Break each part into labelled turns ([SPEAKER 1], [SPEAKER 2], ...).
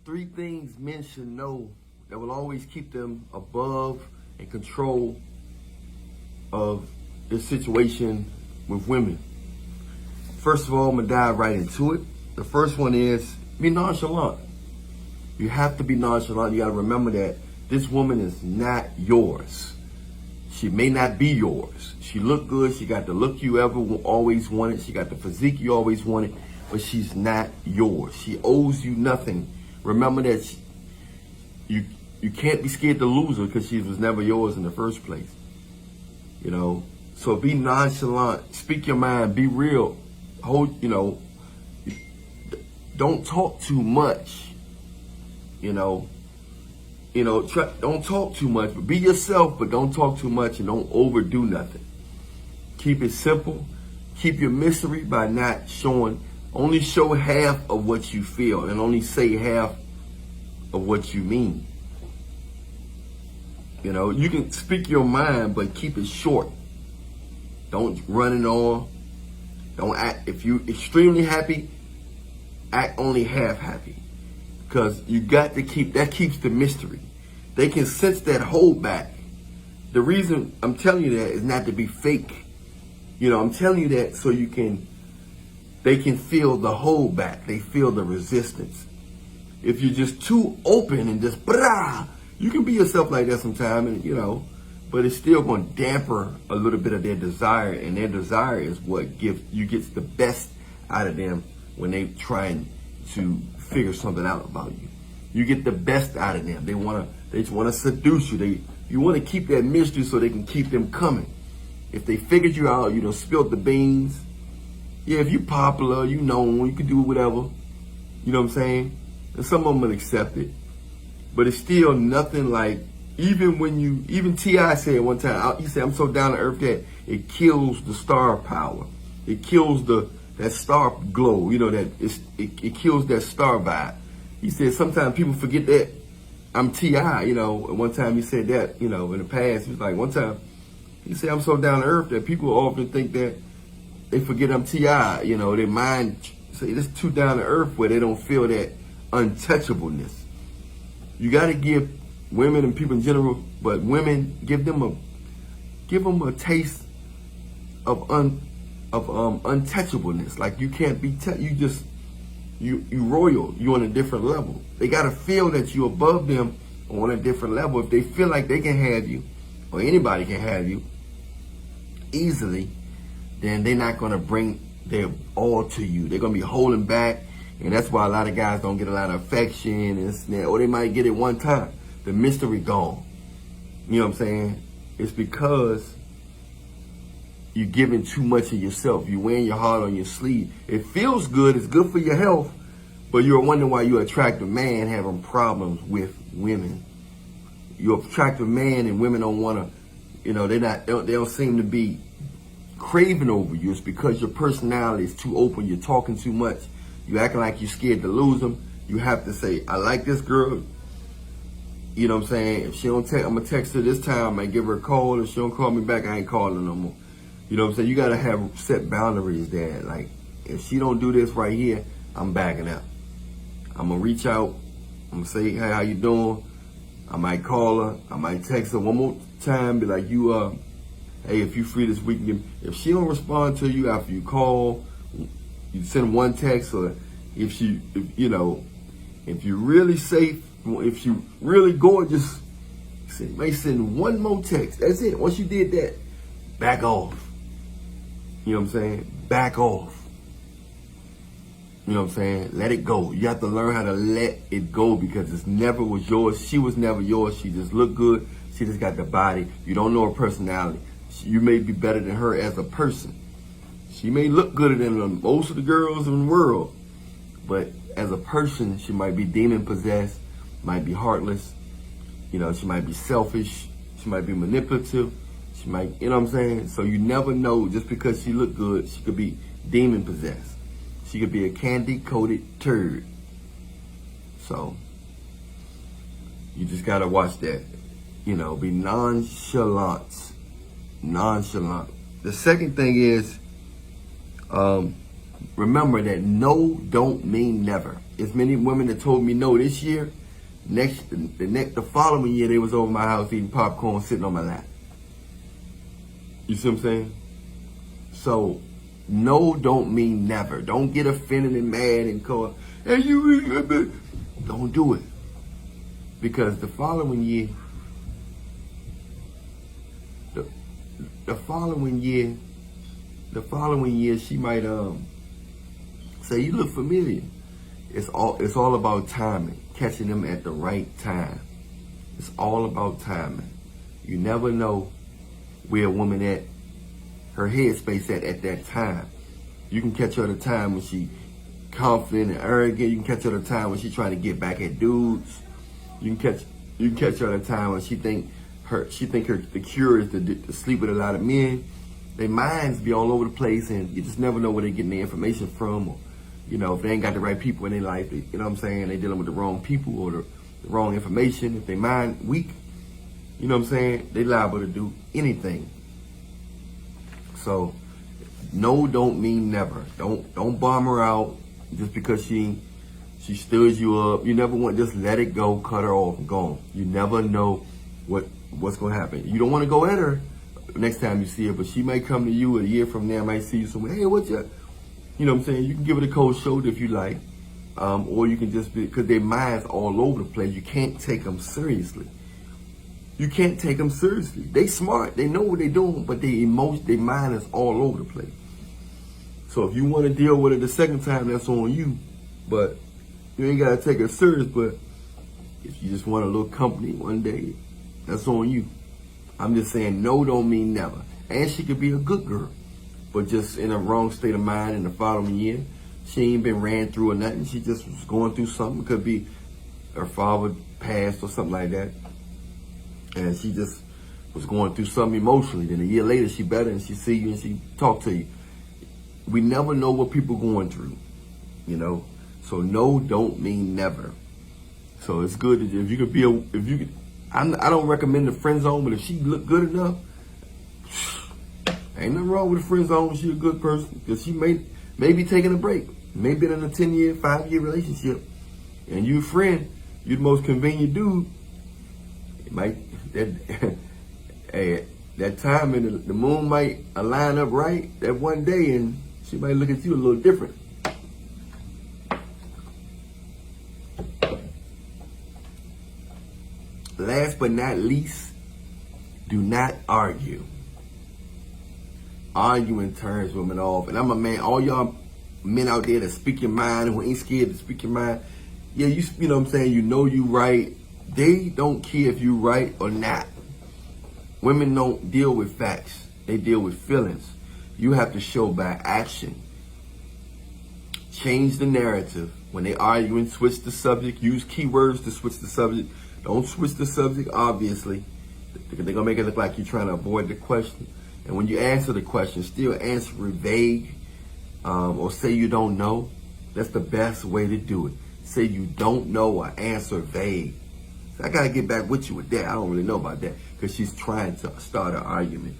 [SPEAKER 1] Three things men should know that will always keep them above and control of the situation with women. First of all, I'm gonna dive right into it. The first one is be nonchalant. You have to be nonchalant. You gotta remember that this woman is not yours. She may not be yours. She look good. She got the look you ever always wanted. She got the physique you always wanted, but she's not yours. She owes you nothing. Remember that you can't be scared to lose her because she was never yours in the first place. You know, so be nonchalant. Speak your mind. Be real. Don't talk too much. Don't talk too much, but be yourself, but don't talk too much and don't overdo nothing. Keep it simple. Keep your mystery by not only show half of what you feel and only say half of what you mean. You can speak your mind, but keep it short. Don't run it on. Don't act, if you're extremely happy, act only half happy. Because you got to that keeps the mystery. They can sense that hold back. The reason I'm telling you that is not to be fake. I'm telling you that so they can feel the hold back. They feel the resistance. If you're just too open and just you can be yourself like that sometime, and but it's still going to damper a little bit of their desire, and their desire is what gets the best out of them when they trying to figure something out about you. You get the best out of them. They just want to seduce you. You want to keep that mystery so they can keep them coming. If they figured you out, spilled the beans. Yeah, if you popular, you can do whatever. You know what I'm saying? And some of them will accept it. But it's still nothing like, even T.I. said one time, he said, I'm so down to earth that it kills the star power. It kills that star glow, it kills that star vibe. He said sometimes people forget that I'm T.I., and one time he said that, in the past, he was like, one time, he said, I'm so down to earth that people often think that they forget I'm T.I., their mind say it's too down to earth where they don't feel that untouchableness. You got to give women and people in general, but women, give them a taste of untouchableness. Like you can't be you royal. You on a different level. They got to feel that you above them on a different level. If they feel like they can have you, or anybody can have you easily, then they're not going to bring their all to you. They're going to be holding back, and that's why a lot of guys don't get a lot of affection and that, or they might get it one time. The mystery gone. You know what I'm saying? It's because you're giving too much of yourself. You're wearing your heart on your sleeve. It feels good. It's good for your health. But you're wondering why you attract a man having problems with women. You attract a man and women don't want to, they don't seem to be craving over you. It's because your personality is too open. You're talking too much. You acting like you're scared to lose them. You have to say, I like this girl. You know what I'm saying? If she don't text, I'm going to text her this time. I might give her a call. If she don't call me back, I ain't calling her no more. You know what I'm saying? You got to have set boundaries there. Like, if she don't do this right here, I'm backing up. I'm going to reach out. I'm going to say, hey, how you doing? I might call her. I might text her one more time. Be like, hey, if you free this weekend. If she don't respond to you after you call, you send one text. Or if you're really safe, if you really gorgeous, you may send one more text. That's it. Once you did that, back off. You know what I'm saying? Back off. You know what I'm saying? Let it go. You have to learn how to let it go because it never was yours. She was never yours. She just looked good. She just got the body. You don't know her personality. You may be better than her as a person. She may look gooder than most of the girls in the world. But as a person, she might be demon possessed, might be heartless. She might be selfish. She might be manipulative. She might, you know what I'm saying? So you never know, just because she look good, she could be demon possessed. She could be a candy-coated turd. So you just got to watch that. Be nonchalant. The second thing is remember that no don't mean never. There's many women that told me no this year. The following year, they was over my house eating popcorn, sitting on my lap. You see what I'm saying? So, no don't mean never. Don't get offended and mad and call, hey, you, don't do it. Because the following year, the following year, she might say, you look familiar. It's all about timing, catching them at the right time. It's all about timing. You never know where a woman at, her headspace at that time. You can catch her at a time when she confident and arrogant. You can catch her at a time when she's trying to get back at dudes. You can catch her at a time when she think the cure is to sleep with a lot of men. Their minds be all over the place, and you just never know where they're getting their information from. Or, you know, if they ain't got the right people in their life, you know what I'm saying? They dealing with the wrong people or the wrong information. If they mind weak, you know what I'm saying? They liable to do anything. So, no don't mean never. Don't bomb her out just because she stirs you up. You never want, just let it go, cut her off and go on. You never know what's gonna happen. You don't want to go at her next time you see her, but she might come to you a year from now, might see you somewhere, hey, what's up? You know what I'm saying? You can give it a cold shoulder if you like, or you can just be, because their minds all over the place. You can't take them seriously. You can't take them seriously. They smart, they know what they're doing, but their mind is all over the place. So if you want to deal with it the second time, that's on you. But you ain't gotta take it serious. But if you just want a little company one day, that's on you. I'm just saying no don't mean never. And she could be a good girl, but just in a wrong state of mind in the following year. She ain't been ran through or nothing. She just was going through something. It could be her father passed or something like that. And she just was going through something emotionally. Then a year later, she better and she see you and she talk to you. We never know what people going through, you know. So no don't mean never. So it's good that if you could be I don't recommend the friend zone, but if she look good enough, ain't nothing wrong with a friend zone. She a good person because she may be taking a break. Maybe in a 10-year, 5-year relationship, and you a friend, you the most convenient dude. It might that time and the moon might align up right that one day, and she might look at you a little different. Last but not least, do not argue. Arguing turns women off. And I'm a man, all y'all men out there that speak your mind, who ain't scared to speak your mind. Yeah, you know what I'm saying? You know you right. They don't care if you right or not. Women don't deal with facts. They deal with feelings. You have to show by action. Change the narrative. When they arguing, switch the subject. Use keywords to switch the subject. Don't switch the subject, obviously. They're going to make it look like you're trying to avoid the question. And when you answer the question, still answer it vague or say you don't know. That's the best way to do it. Say you don't know or answer vague. So I got to get back with you with that. I don't really know about that because she's trying to start an argument.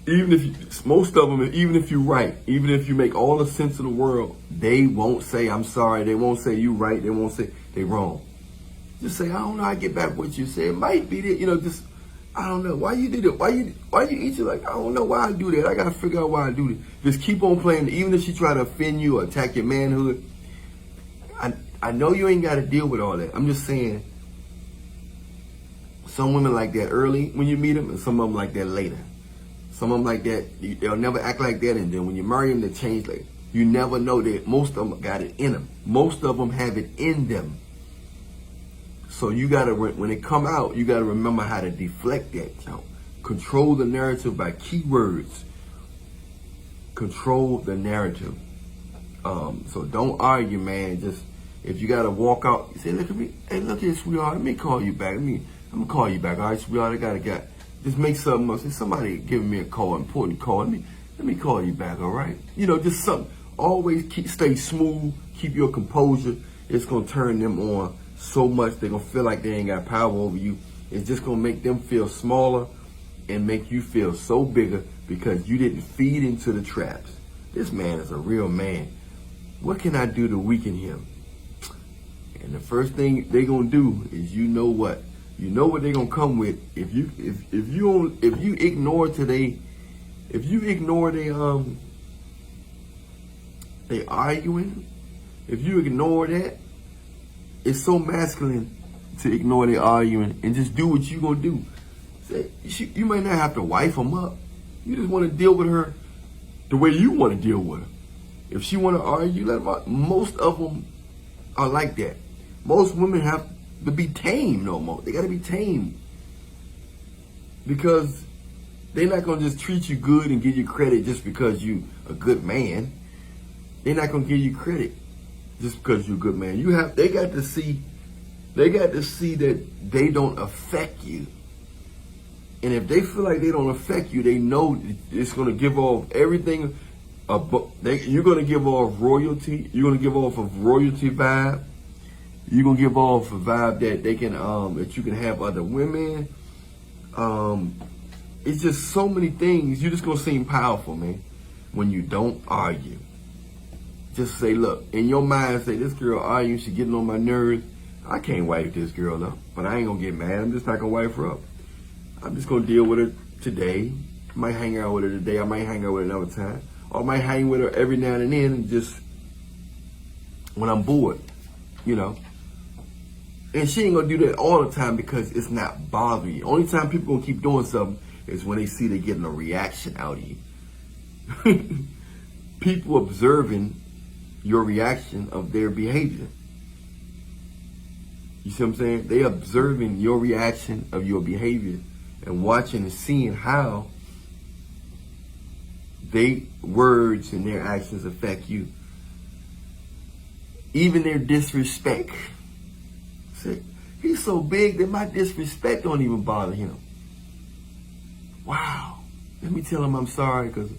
[SPEAKER 1] Even if most of them, even if you're right, even if you make all the sense in the world, they won't say, I'm sorry. They won't say you right. They won't say they wrong. Just say, I don't know. I get back with you. Say it might be that, just, I don't know. Why you did it? Why you eat it? Like, I don't know why I do that. I got to figure out why I do that. Just keep on playing. Even if she try to offend you or attack your manhood, I know you ain't got to deal with all that. I'm just saying, some women like that early when you meet them, and some of them like that later. Some of them like that, they'll never act like that, and then when you marry them, they change. Like, you never know that most of them got it in them. Most of them have it in them. So you gotta, when it come out, you gotta remember how to deflect that. Control the narrative by keywords. Control the narrative. So don't argue, man. Just if you gotta walk out, you say, look at me. Hey, look here, sweetheart. Let me call you back. I'm gonna call you back. All right, sweetheart. I gotta just make something up. Say, somebody giving me a call, important call. Let me call you back. All right. Just something. Always stay smooth. Keep your composure. It's gonna turn them on so much they're gonna feel like they ain't got power over you. It's just gonna make them feel smaller and make you feel so bigger because you didn't feed into the traps. this man is a real man. What can I do to weaken him? And the first thing they're gonna do is, you know what they're gonna come with. If you ignore they arguing, if you ignore that, it's so masculine to ignore they arguing and just do what you gonna do. You might not have to wife them up. You just want to deal with her the way you want to deal with her. If she want to argue, let them argue. Most of them are like that. Most women have to be tamed no more. They got to be tamed. Because they're not going to just treat you good and give you credit just because you a good man. They're not going to give you credit just because you're a good man. They got to see that they don't affect you. And if they feel like they don't affect you, they know it's going to give off everything. You're going to give off royalty. You're going to give off a royalty vibe. You're going to give off a vibe that they can, that you can have other women. It's just so many things. You're just going to seem powerful, man, when you don't argue. Just say, look, in your mind, say, this girl arguing, she getting on my nerves. I can't wife this girl up, but I ain't going to get mad. I'm just not going to wife her up. I'm just going to deal with her today. I might hang out with her today. I might hang out with her another time. Or I might hang with her every now and then, and just when I'm bored, you know. And she ain't going to do that all the time because it's not bothering you. Only time people going to keep doing something is when they see they're getting a reaction out of you. People observing your reaction of their behavior. You see what I'm saying? They observing your reaction of your behavior and watching and seeing how their words and their actions affect you. Even their disrespect. See, he's so big that my disrespect don't even bother him. Wow. Let me tell him I'm sorry, because,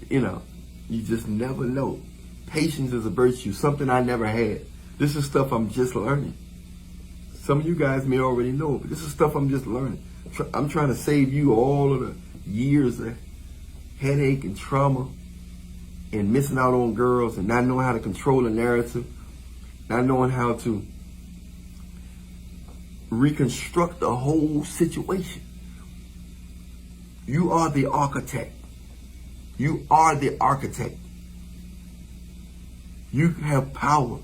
[SPEAKER 1] you just never know. Patience is a virtue, something I never had. This is stuff I'm just learning. Some of you guys may already know, but this is stuff I'm just learning. I'm trying to save you all of the years of headache and trauma and missing out on girls and not knowing how to control a narrative, not knowing how to reconstruct the whole situation. You are the architect. You are the architect. You have power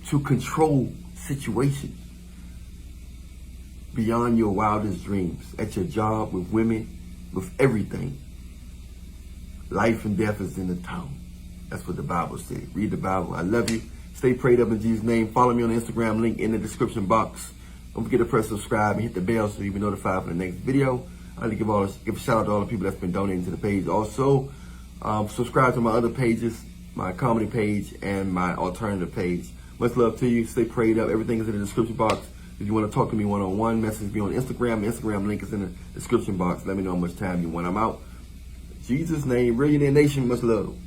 [SPEAKER 1] to control situations beyond your wildest dreams, at your job, with women, with everything. Life and death is in the tongue. That's what the Bible said. Read the Bible. I love you. Stay prayed up in Jesus' name. Follow me on the Instagram, link in the description box. Don't forget to press subscribe and hit the bell so you'll be notified for the next video. I'd like to give a shout out to all the people that's been donating to the page. Also, subscribe to my other pages, my comedy page and my alternative page. Much love to you. Stay prayed up. Everything is in the description box. If you want to talk to me one-on-one, message me on Instagram. The Instagram link is in the description box. Let me know how much time you want. I'm out. Jesus' name, Billionaire Nation, much love.